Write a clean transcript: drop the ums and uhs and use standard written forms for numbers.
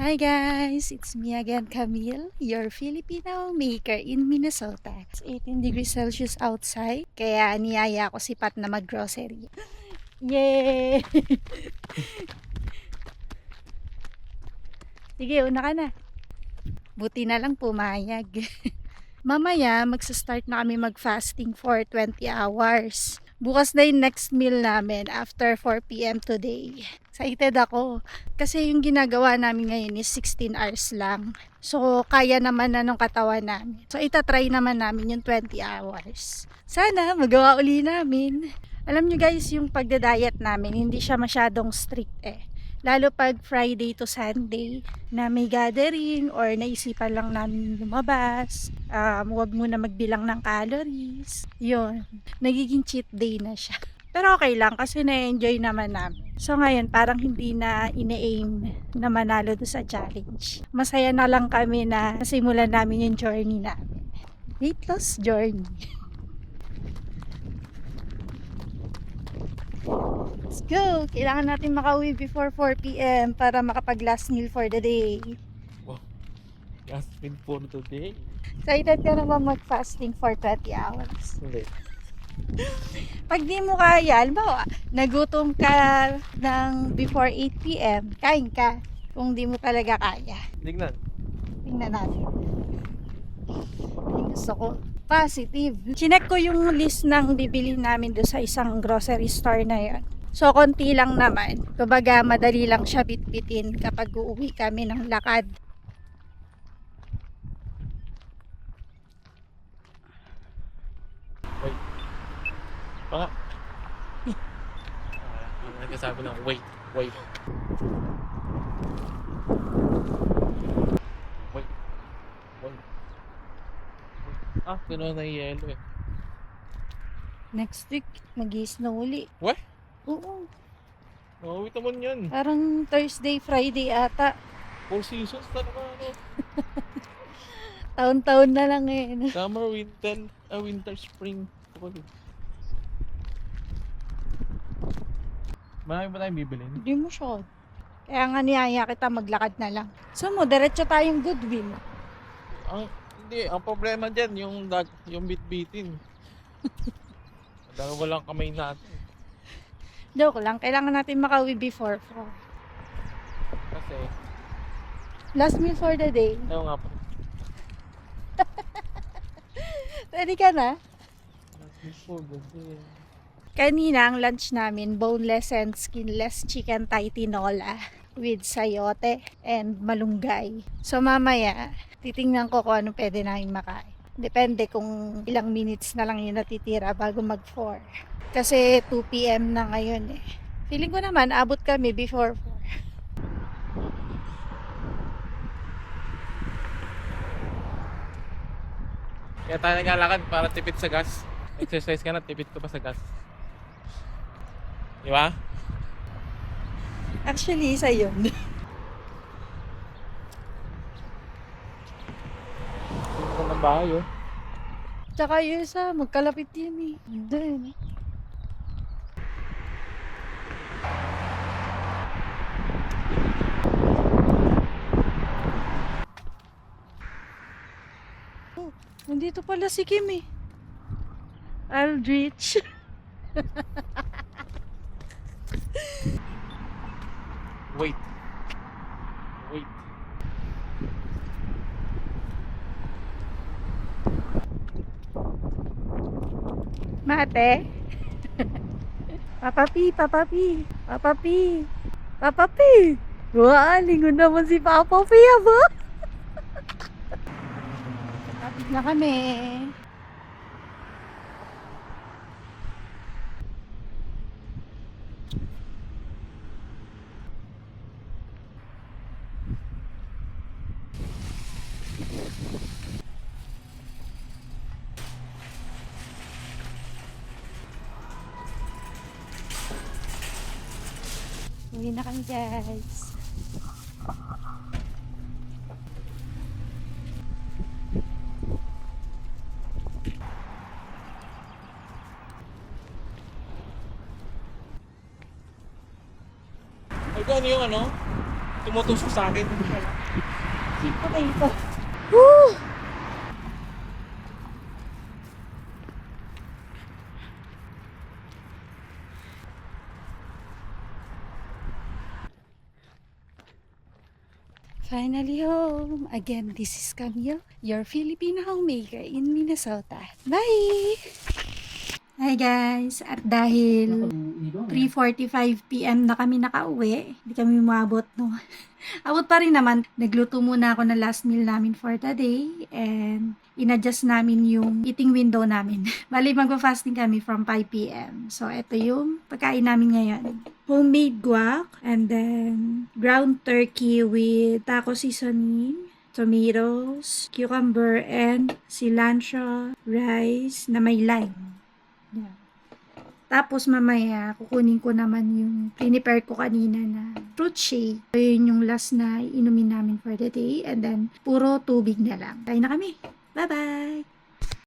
Hi guys! It's me again, Camille, your Filipino maker in Minnesota. It's 18 degrees Celsius outside, kaya niyaya ko si Pat na mag-grocery. Yay! Sige, una ka na. Buti na lang pumayag. Mamaya, magsa-start na kami mag-fasting for 20 hours. Bukas na yung next meal namin after 4 p.m. today. Excited ako. Kasi yung ginagawa namin ngayon is 16 hours lang. So, kaya naman na nung katawan namin. So, itatry naman namin yung 20 hours. Sana magawa uli namin. Alam nyo guys, yung pagda-diet namin, hindi siya masyadong strict eh. Lalo pag Friday to Sunday na may gathering or naisipan lang namin lumabas. Huwag muna magbilang ng calories. Yun, nagiging cheat day na siya. Pero okay lang kasi na-enjoy naman namin. So ngayon parang hindi na ine-aim na manalo do sa challenge. Masaya na lang kami na simulan namin yung journey namin. Weight loss journey. Let's go! Kailangan natin makauwi before 4 p.m. para makapag last meal for the day. Wow, last meal for today. Excited ka na ba mag-fasting for 20 hours? Hindi. Pag di mo kaya, halimbawa, nagutom ka ng before 8 p.m., kain ka. Kung di mo talaga kaya. Tignan. Tingnan natin. Yung gusto ko. Positive. Chinek ko yung list ng bibili namin doon sa isang grocery store na yun. So, konti lang naman. Kumbaga, madali lang siya bitbitin kapag uuwi kami ng lakad. Wait. Baka. Nagkasabi ng wait. Wait. Wait. Wait. Gano'n na yelo eh. Next week, mag-i-snow uli. What? Oo. Wait naman yan. Parang Thursday, Friday ata. 4 seasons talaga ano. Taon-taon na lang eh. Summer, winter, spring. Marami ba tayong bibilin? Hindi mo siya. Kaya nga niyaya kita maglakad na lang. So mo, diretso tayong Goodwill. Ang problema dyan, yung bit-bitin. Dalawa lang kamay natin. Joke lang, kailangan natin makauwi before 4. Kasi, Last meal for the day. ayaw nga po. Ready ka na? Kasi, Kanina ang lunch namin, boneless and skinless chicken Thai tinola with sayote and malunggay. So mamaya, titingnan ko kung ano pwede namin makain. Depende kung ilang minutes na lang yung natitira bago mag 4. Kasi 2 p.m. na ngayon eh. Feeling ko naman, abot kami before 4. Kaya tayo naglalakad para tipid sa gas. Exercise ka na, tipid ka pa sa gas. Di ba? Actually, isa yun. Dito ka ng bahay oh. Tsaka yung isa, magkalapit yun eh. Doon. Oh, nandito pala si Kim eh. Aldrich. Wait. Wait. Mate. Papapi, papapi, papapi, papapi. Wah, lingon naman si Papapi, aba. Kapit na kami. Uwi na kami guys. Ay, ano yung ano? tumutusok sa akin. Okay ito. Woo! Finally home. Again, this is Camille, your Filipino homemaker in Minnesota. Bye! Hi guys! At dahil 3:45 PM na kami nakauwi, hindi kami umabot, no? Abot pa rin naman. Nagluto muna ako ng last meal namin for the day and inadjust namin yung eating window namin. Bali, magpa-fasting kami from 5 PM. So, ito yung pagkain namin ngayon. Homemade guac and then ground turkey with taco seasoning, tomatoes, cucumber, and cilantro rice na may lime. Yeah. Tapos mamaya, kukunin ko naman yung prepare ko kanina na fruit shake. So, yun yung last na inumin namin for the day. And then, puro tubig na lang. Kain na kami. Bye-bye!